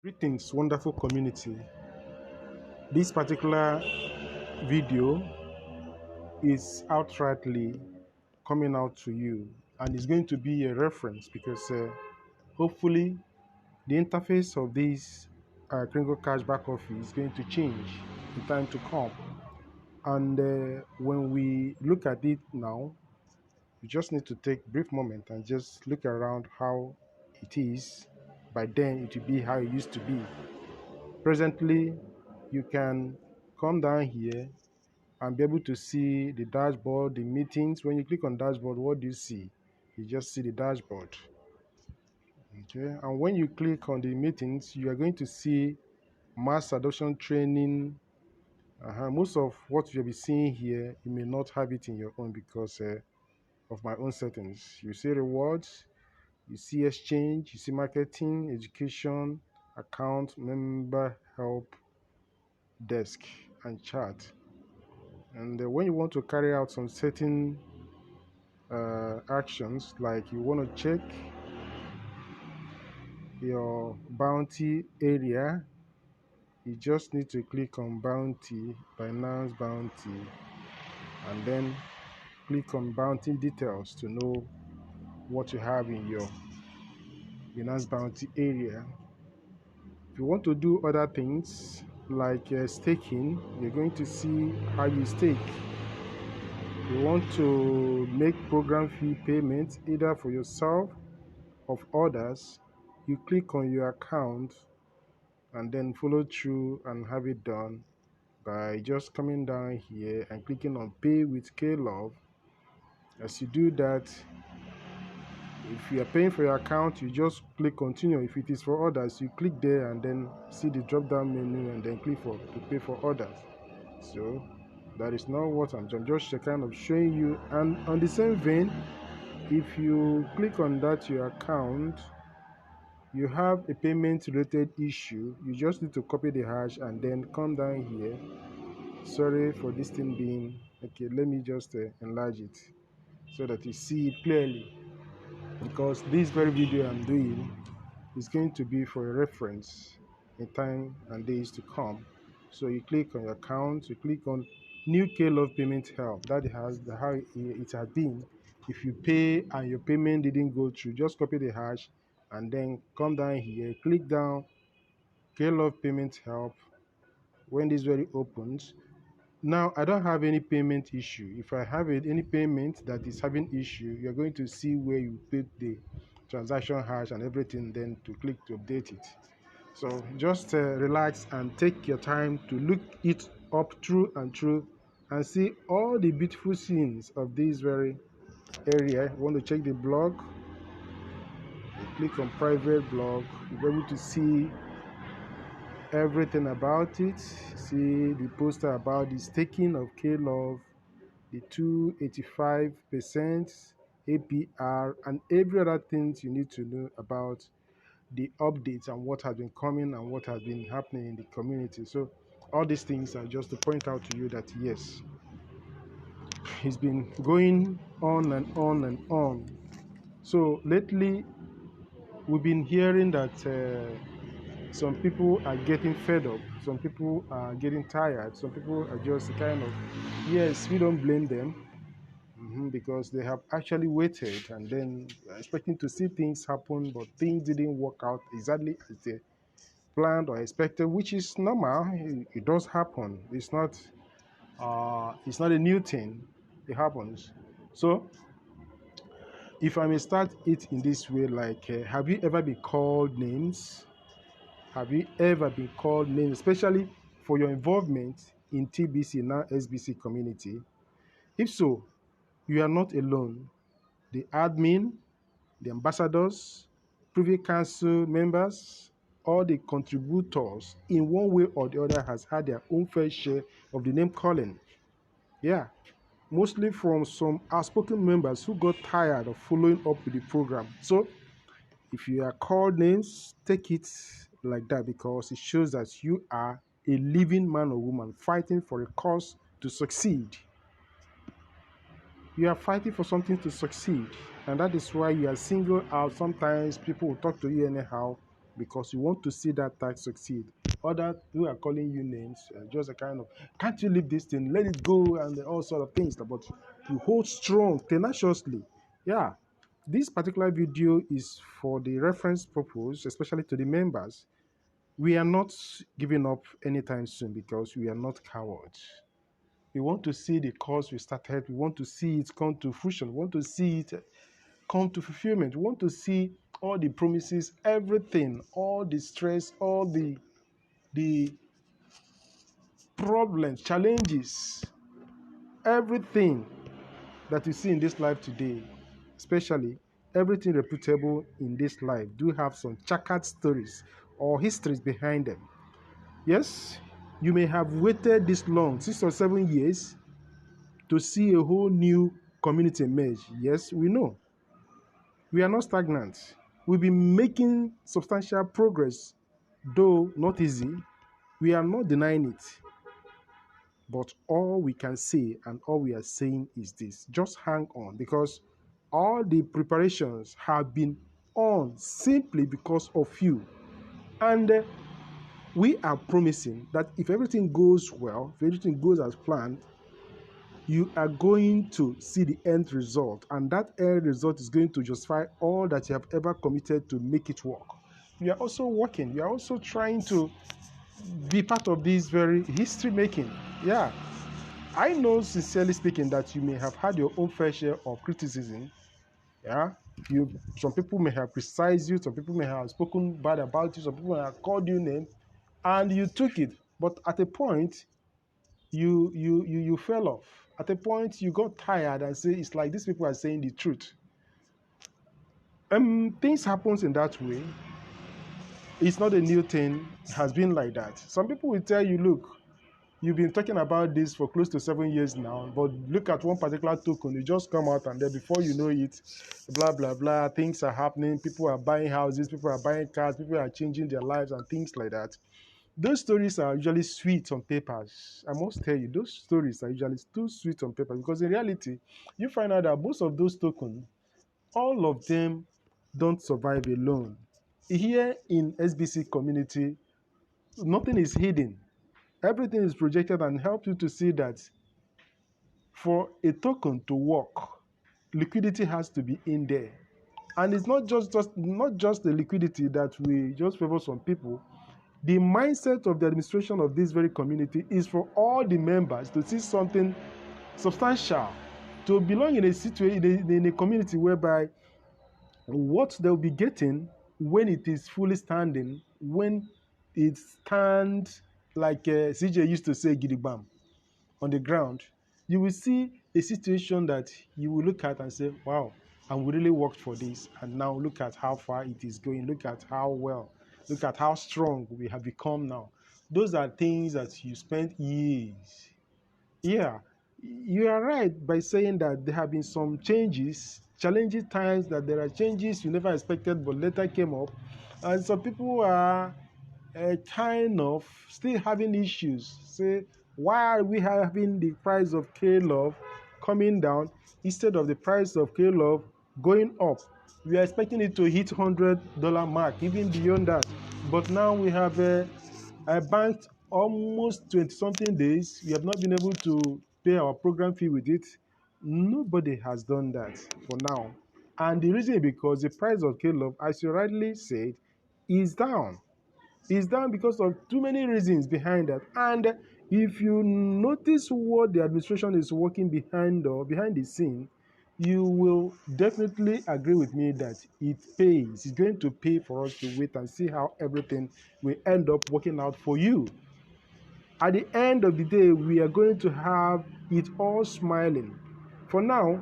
Greetings, wonderful community. This particular video is outrightly coming out to you and is going to be a reference because hopefully the interface of this Kringle Cash back office is going to change in time to come. And when we look at it now, we just need to take a brief moment and just look around how it is. By then, it will be how it used to be. Presently, you can come down here and be able to see the dashboard, the meetings. When you click on dashboard, what do you see? You just see the dashboard. Okay, and when you click on the meetings, you are going to see mass adoption training. Most of what you'll be seeing here, you may not have it in your own because of my own settings. You see rewards, you see exchange, you see marketing, education, account, member help, desk, and chat. And when you want to carry out some certain actions, like you want to check your bounty area, you just need to click on bounty, Binance bounty, and then click on bounty details to know what you have in your Binance bounty area. If you want to do other things like staking, you're going to see how you stake. You want to make program fee payments either for yourself of others, you click on your account and then follow through and have it done by just coming down here and clicking on pay with Klove. As you do that, if you are paying for your account, you just click continue. If it is for others, you click there and then see the drop down menu and then click for to pay for others. So that is not what I'm just kind of showing you. And on the same vein, if you click on that your account, you have a payment related issue, you just need to copy the hash and then come down here. Sorry for this thing being okay. Let me just enlarge it so that you see it clearly, because this very video I'm doing is going to be for a reference in time and days to come. So you click on your account, you click on new Klove payment help. That has how it has been. If you pay and your payment didn't go through, just copy the hash and then come down here, click down Klove payment help. When this very opens, now I don't have any payment issue. If I have any payment that is having issue, you're going to see where you put the transaction hash and everything, then to click to update it. So just relax and take your time to look it up through and through and see all the beautiful scenes of this very area. You want to check the blog, you click on private blog, you'll be able to see everything about it. See the poster about the staking of Klove, the 285% APR, and every other things you need to know about the updates and what has been coming and what has been happening in the community. So all these things are just to point out to you that yes, it's been going on and on and on. So lately we've been hearing that some people are getting fed up, some people are getting tired, some people are just kind of, yes, we don't blame them, because they have actually waited and then expecting to see things happen, but things didn't work out exactly as they planned or expected, which is normal. It does happen. It's not a new thing. It happens. So if I may start it in this way, like, have you ever been called names? Have you ever been called names, especially for your involvement in TBC, now SBC community? If so, you are not alone. The admin, the ambassadors, privy council members, all the contributors in one way or the other has had their own fair share of the name calling. Yeah, mostly from some outspoken members who got tired of following up with the program. So if you are called names, take it like that, because it shows that you are a living man or woman fighting for a cause to succeed. You are fighting for something to succeed, and that is why you are singled out. Sometimes people will talk to you anyhow, because you want to see that tax succeed. Others who are calling you names, just a kind of, can't you leave this thing, let it go, and all sort of things. But you hold strong, tenaciously. Yeah, this particular video is for the reference purpose, especially to the members. We are not giving up anytime soon because we are not cowards. We want to see the cause we started. We want to see it come to fruition. We want to see it come to fulfillment. We want to see all the promises, everything, all the stress, all the problems, challenges, everything that you see in this life today, especially everything reputable in this life, do have some checkered stories or histories behind them. Yes, you may have waited this long, 6 or 7 years, to see a whole new community emerge. Yes, we know. We are not stagnant. We've been making substantial progress, though not easy. We are not denying it. But all we can say and all we are saying is this: just hang on, because all the preparations have been on simply because of you. And we are promising that if everything goes well, if everything goes as planned, you are going to see the end result. And that end result is going to justify all that you have ever committed to make it work. We are also working. We are also trying to be part of this very history making. Yeah. I know, sincerely speaking, that you may have had your own fair share of criticism. Yeah. Some people may have criticized you, some people may have spoken bad about you, some people may have called you names, and you took it. But at a point, you fell off. At a point, you got tired and say, it's like these people are saying the truth. Things happens in that way. It's not a new thing. It has been like that. Some people will tell you, look, you've been talking about this for close to 7 years now, but look at one particular token, you just come out and then before you know it, blah, blah, blah, things are happening, people are buying houses, people are buying cars, people are changing their lives and things like that. Those stories are usually sweet on papers. I must tell you, those stories are usually too sweet on paper, because in reality, you find out that most of those tokens, all of them don't survive alone. Here in SBC community, nothing is hidden. Everything is projected and helps you to see that for a token to work, liquidity has to be in there. And it's not just the liquidity that we just favor some people. The mindset of the administration of this very community is for all the members to see something substantial, to belong in a situation, in a community whereby what they'll be getting when it is fully standing, when it stands like CJ used to say, gidigbam, on the ground, you will see a situation that you will look at and say, wow, and we really worked for this. And now look at how far it is going. Look at how well, look at how strong we have become now. Those are things that you spent years. Yeah, you are right by saying that there have been some changes, challenging times, that there are changes you never expected but later came up. And some people are kind of still having issues. Say, why are we having the price of K-Love coming down instead of the price of K-Love going up? We are expecting it to hit $100 mark, even beyond that. But now we have banked almost 20-something days. We have not been able to pay our program fee with it. Nobody has done that for now. And the reason is because the price of K-Love, as you rightly said, is down. It's down because of too many reasons behind that. And if you notice what the administration is working behind or behind the scene, you will definitely agree with me that it pays. It's going to pay for us to wait and see how everything will end up working out for you. At the end of the day, we are going to have it all smiling. For now,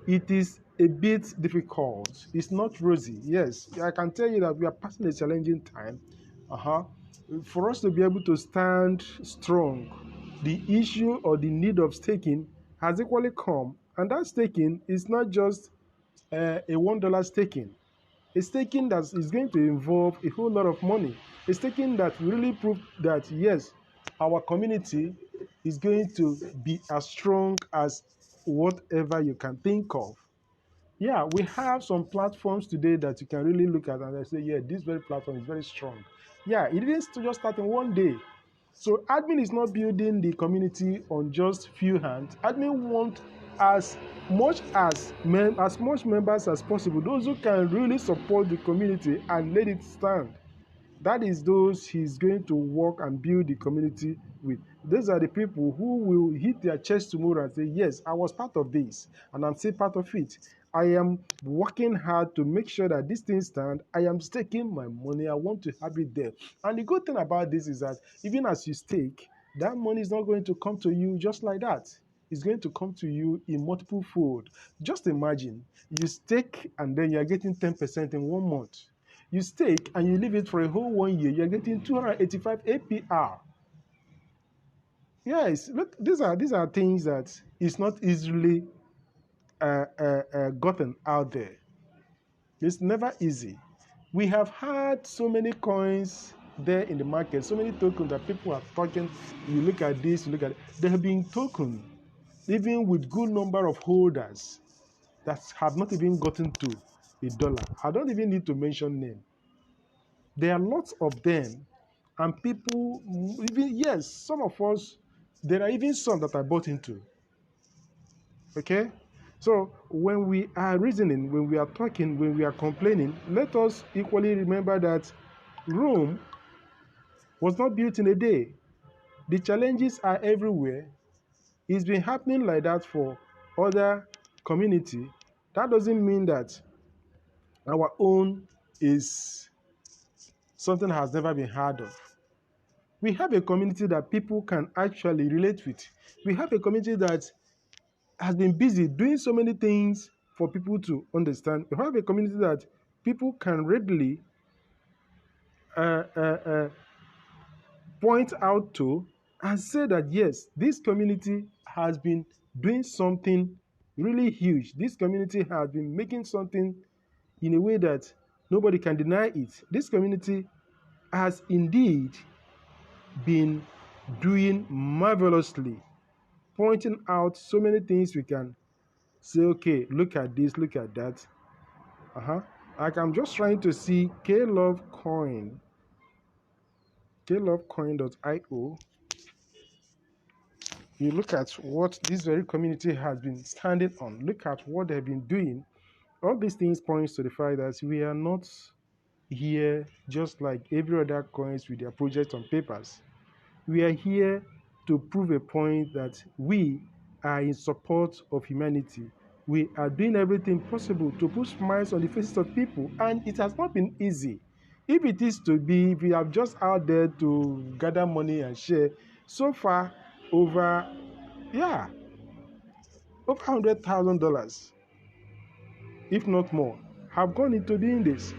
it is a bit difficult. It's not rosy. Yes, I can tell you that we are passing a challenging time. For us to be able to stand strong, the issue or the need of staking has equally come. And that staking is not just a $1 staking. A staking that is going to involve a whole lot of money. A staking that really prove that, yes, our community is going to be as strong as whatever you can think of. Yeah, we have some platforms today that you can really look at and say, yeah, this very platform is very strong. Yeah, it didn't just start in one day. So admin is not building the community on just few hands. Admin want as as much members as possible, those who can really support the community and let it stand. That is those he's going to work and build the community with. Those are the people who will hit their chest tomorrow and say, yes, I was part of this and I'm still part of it. I am working hard to make sure that this thing stand. I am staking my money. I want to have it there. And the good thing about this is that even as you stake, that money is not going to come to you just like that. It's going to come to you in multiple fold. Just imagine you stake and then you're getting 10% in 1 month. You stake and you leave it for a whole 1 year, you're getting 285 APR. Yes, look, these are things that is not easily gotten out there. It's never easy. We have had so many coins there in the market, so many tokens that people are talking. You look at this, you look at it. They have been token, even with good number of holders that have not even gotten to $1. I don't even need to mention name. There are lots of them, and people, even yes, some of us, there are even some that I bought into. Okay? So when we are reasoning, when we are talking, when we are complaining, let us equally remember that Rome was not built in a day. The challenges are everywhere. It's been happening like that for other community. That doesn't mean that our own is something that has never been heard of. We have a community that people can actually relate with. We have a community that has been busy doing so many things for people to understand. We have a community that people can readily uh, uh, uh, point out to and say that, yes, this community has been doing something really huge. This community has been making something in a way that nobody can deny it. This community has indeed been doing marvelously, pointing out so many things we can say, okay, look at this, look at that. Like I'm just trying to see KLoveCoin, KLoveCoin.io. You look at what this very community has been standing on. Look at what they've been doing. All these things points to the fact that we are not here just like every other coins with their projects on papers. We are here to prove a point that we are in support of humanity. We are doing everything possible to put smiles on the faces of people, and it has not been easy. If it is to be, if we are just out there to gather money and share, so far over, yeah, over $100,000, if not more, have gone into doing this.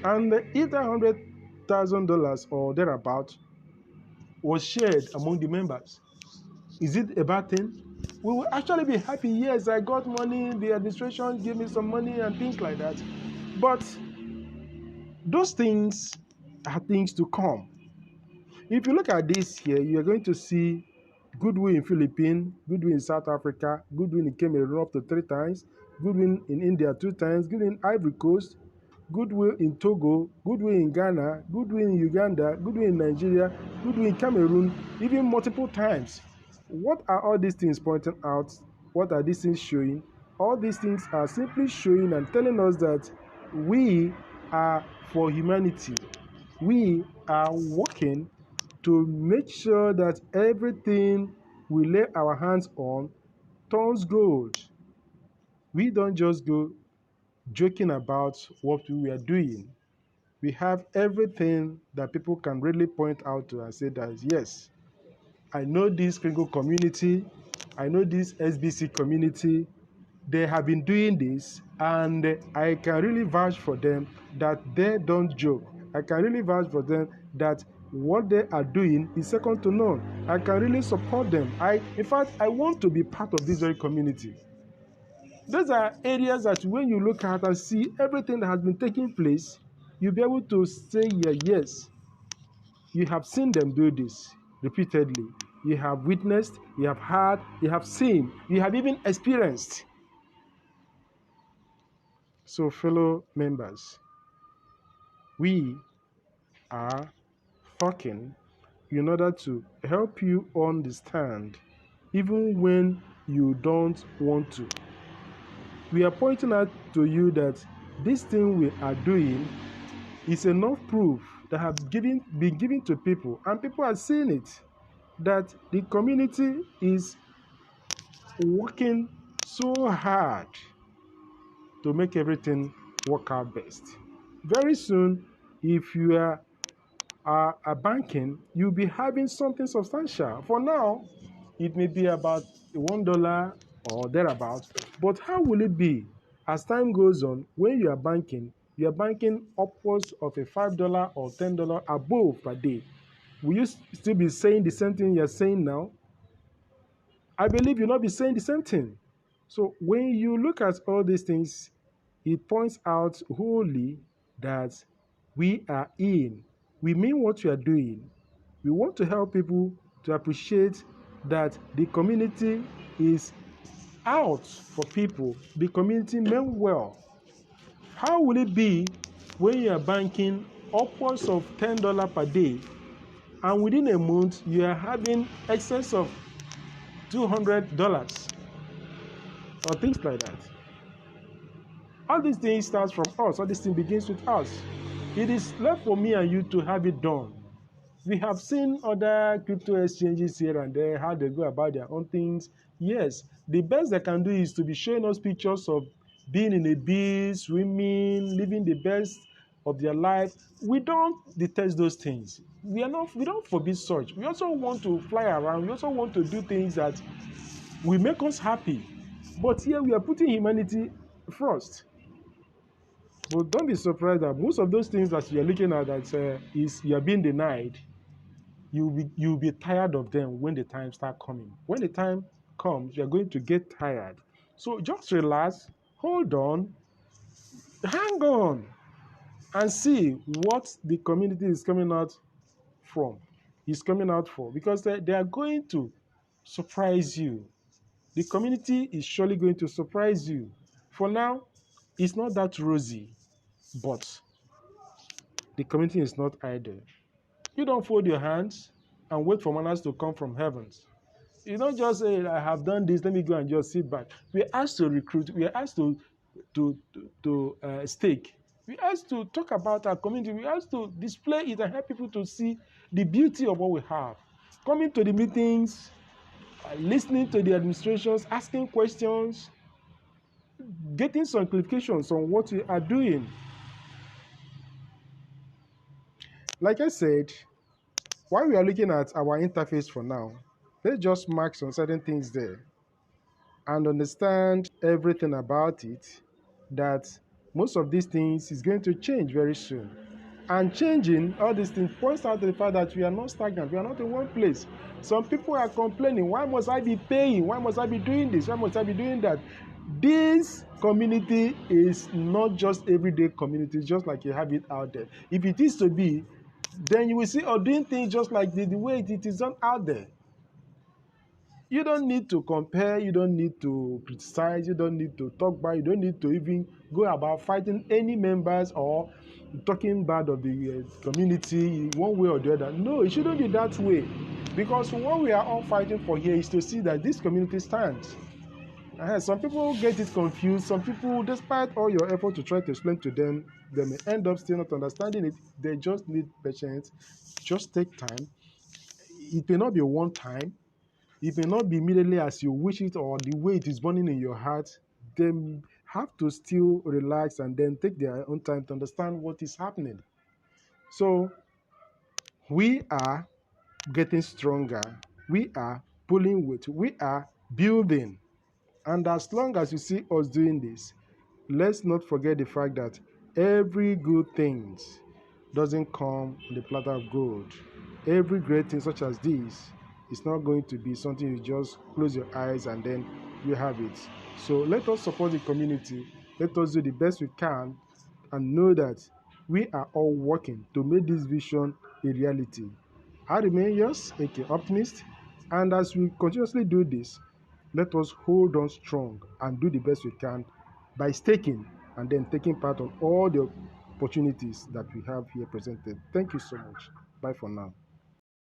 And if that $100,000 or thereabout was shared among the members, is it a bad thing? We will actually be happy. Yes, I got money, the administration gave me some money and things like that. But those things are things to come. If you look at this here, you're going to see goodwill in Philippines, goodwill in South Africa, goodwill in Cameroon up to 3 times, goodwill in India 2 times, goodwill in Ivory Coast, goodwill in Togo, goodwill in Ghana, goodwill in Uganda, goodwill in Nigeria, goodwill in Cameroon, even multiple times. What are all these things pointing out? What are these things showing? All these things are simply showing and telling us that we are for humanity. We are working to make sure that everything we lay our hands on turns gold. We don't just go joking about what we are doing. We have everything that people can really point out to and say that, yes, I know this Kringle community, I know this SBC community, they have been doing this, and I can really vouch for them that they don't joke. I can really vouch for them that what they are doing is second to none. I can really support them. In fact, I want to be part of this very community. Those are areas that when you look at and see everything that has been taking place, you'll be able to say, yeah, yes, you have seen them do this repeatedly. You have witnessed, you have heard, you have seen, you have even experienced. So, fellow members, we are talking in order to help you understand, even when you don't want to. We are pointing out to you that this thing we are doing is enough proof that have been given to people, and people are seeing it, that the community is working so hard to make everything work out best. Very soon, if you are banking, you'll be having something substantial. For now, it may be about $1 or thereabout, but how will it be as time goes on when you are banking upwards of a $5 or $10 above per day? Will you still be saying the same thing you're saying now? I believe you'll not be saying the same thing. So when you look at all these things, it points out wholly that we are in. We mean what we are doing. We want to help people to appreciate that the community is out for people. The community meant well. How will it be when you are banking upwards of $10 per day and within a month you are having excess of $200 or things like that? All these things starts from us. All this thing begins with us. It is left for me and you to have it done. We have seen other crypto exchanges here and there, how they go about their own things. Yes, the best they can do is to be showing us pictures of being in a beach, swimming, living the best of their life. We don't detest those things. We don't forbid such. We also want to fly around. We also want to do things that will make us happy. But here we are putting humanity first. But don't be surprised that most of those things that you're looking at that is you're being denied, you'll be tired of them when the time start coming. When the time comes, you're going to get tired. So just relax, hold on, hang on, and see what the community is coming out from. Is coming out for, because they are going to surprise you. The community is surely going to surprise you. For now, it's not that rosy, but the community is not idle. You don't fold your hands and wait for manners to come from heavens. You don't just say, I have done this, let me go and just sit back. We are asked to recruit, we are asked to stake. We are asked to talk about our community, we are asked to display it and help people to see the beauty of what we have. Coming to the meetings, listening to the administrations, asking questions, getting some clarifications on what we are doing. Like I said, while we are looking at our interface for now, let's just mark some certain things there and understand everything about it, that most of these things is going to change very soon. And changing all these things points out to the fact that we are not stagnant, we are not in one place. Some people are complaining, why must I be paying? Why must I be doing this? Why must I be doing that? This community is not just everyday community, just like you have it out there. If it is to be, then you will see doing things just like the way it is done out there. You don't need to compare, you don't need to criticize, you don't need to talk bad, you don't need to even go about fighting any members or talking bad of the community one way or the other. No, it shouldn't be that way, because what we are all fighting for here is to see that this community stands. Some people get it confused. Some people, despite all your effort to try to explain to them, they may end up still not understanding it. They just need patience. Just take time. It may not be one time. It may not be immediately as you wish it or the way it is burning in your heart. They have to still relax and then take their own time to understand what is happening. So we are getting stronger. We are pulling weight. We are building. And as long as you see us doing this, let's not forget the fact that every good thing doesn't come on the platter of gold. Every great thing such as this is not going to be something you just close your eyes and then you have it. So let us support the community. Let us do the best we can and know that we are all working to make this vision a reality. I remain yours, aka Optimist, and as we continuously do this, let us hold on strong and do the best we can by staking and then taking part on all the opportunities that we have here presented. Thank you so much. Bye for now.